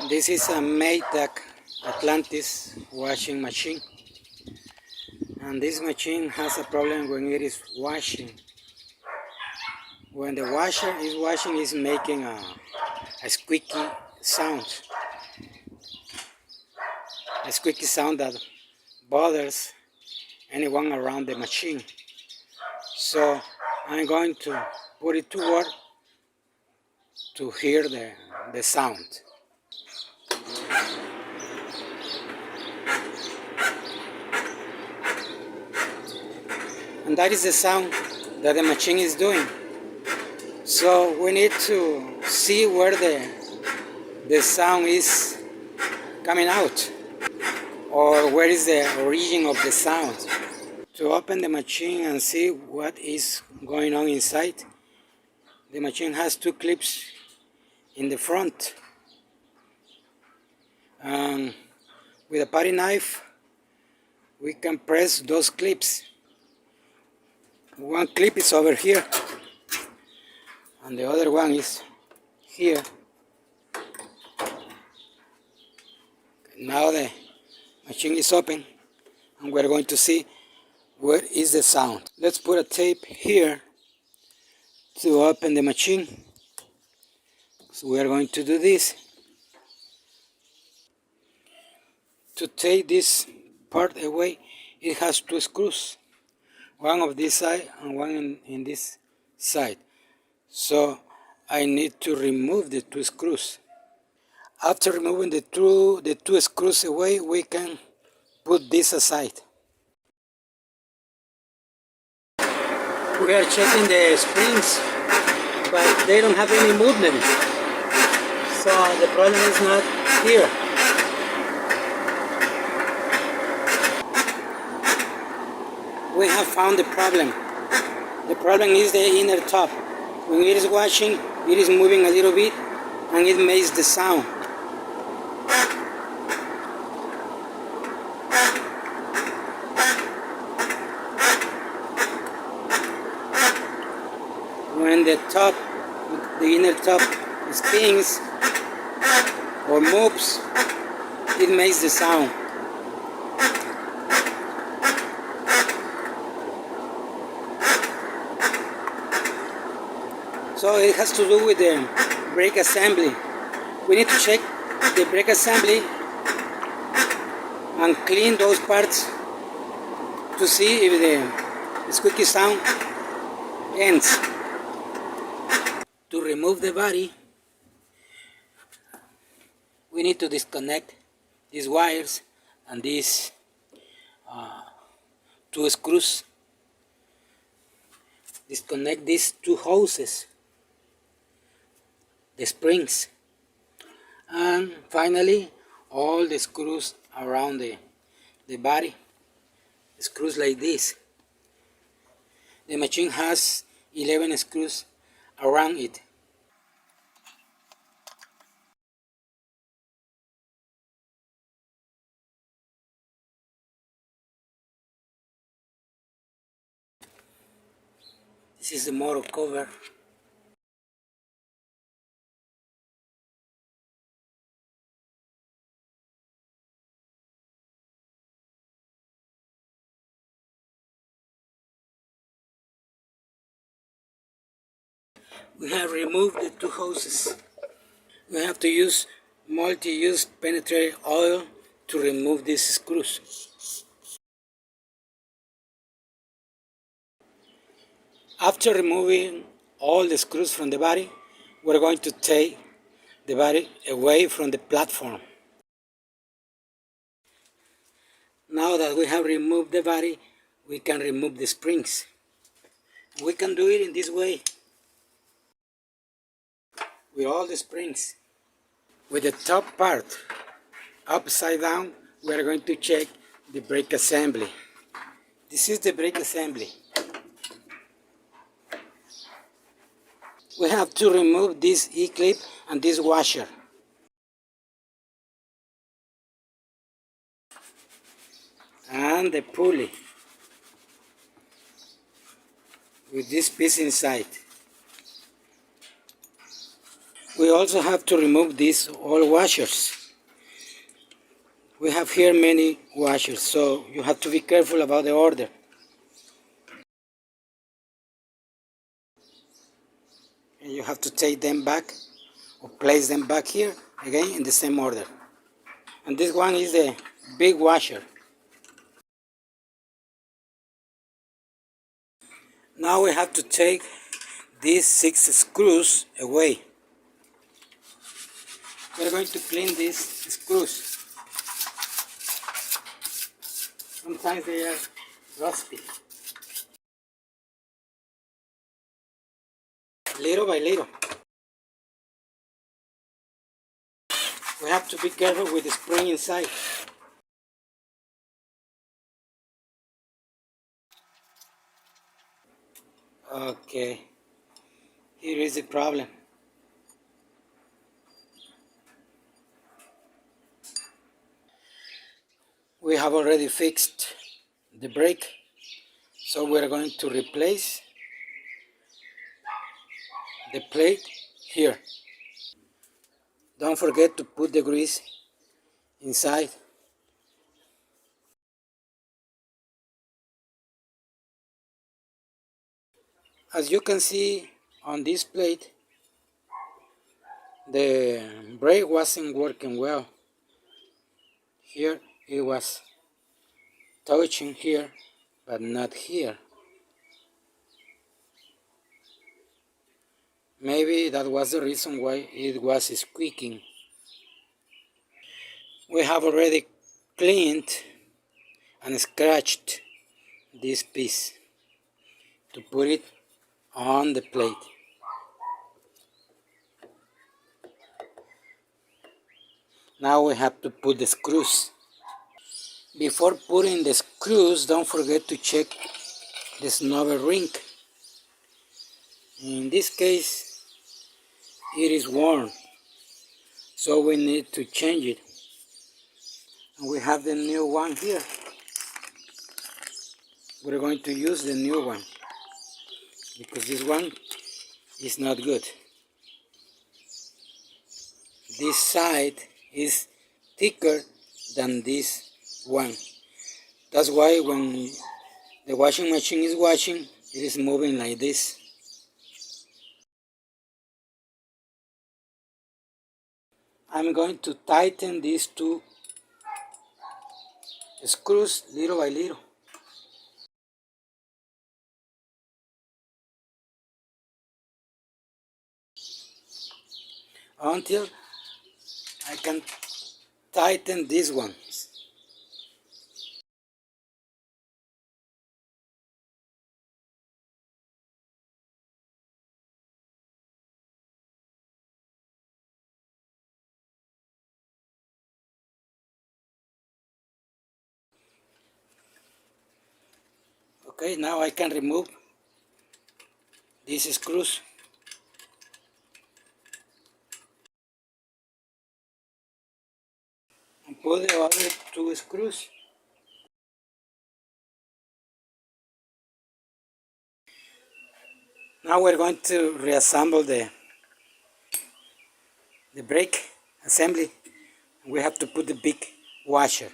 This is a Maytag Atlantis washing machine, and this machine has a problem when it is washing. When the washer is washing, it's making a squeaky sound, that bothers anyone around the machine. So I'm going to put it to work to hear the sound. And that is the sound that the machine is doing. So we need to see where the sound is coming out, or where is the origin of the sound. To open the machine and see what is going on inside, the machine has two clips in the front. And with a putty knife, we can press those clips. One clip is over here, and the other one is here. Now the machine is open, and we're going to see where is the sound. Let's put a tape here to open the machine. So we are going to do this. To take this part away, it has two screws, one of this side and one in this side. So I need to remove the two screws. After removing the two screws away, we can put this aside. We are checking the springs, but they don't have any movement. So the problem is not here. We have found the problem. The problem is the inner top. When it is washing, it is moving a little bit and it makes the sound. When the inner top spins or moves, it makes the sound. So it has to do with the brake assembly. We need to check the brake assembly and clean those parts to see if the squeaky sound ends. To remove the body, we need to disconnect these wires and these two screws. Disconnect these two hoses, the springs, and finally all the screws around the body, screws like this. The machine has 11 screws around it. This is the motor cover. We have removed the two hoses. We have to use multi-use penetrating oil to remove these screws. After removing all the screws from the body, we're going to take the body away from the platform. Now that we have removed the body, we can remove the springs. We can do it in this way with all the springs. With the top part upside down, we are going to check the brake assembly. This is the brake assembly. We have to remove this E-clip and this washer. And the pulley with this piece inside. We also have to remove these oil washers. We have here many washers, so you have to be careful about the order. And you have to take them back or place them back here again in the same order. And this one is the big washer. Now we have to take these 6 screws away. We're going to clean these screws. Sometimes they are rusty. Little by little. We have to be careful with the spring inside. Okay, here is the problem. We have already fixed the brake, so we're going to replace the plate here. Don't forget to put the grease inside. As you can see on this plate, the brake wasn't working well. Here it was touching here, but not here. Maybe that was the reason why it was squeaking. We have already cleaned and scratched this piece to put it on the plate. Now we have to put the screws. Before putting the screws, don't forget to check the snubber ring. In this case, it is worn, so we need to change it. And we have the new one here. We're going to use the new one because this one is not good. This side is thicker than this one. That's why when the washing machine is washing, it is moving like this. I'm going to tighten these 2 screws little by little. Until I can tighten these ones. Okay, now I can remove these screws. And put the other 2 screws. Now we're going to reassemble the brake assembly. We have to put the big washer.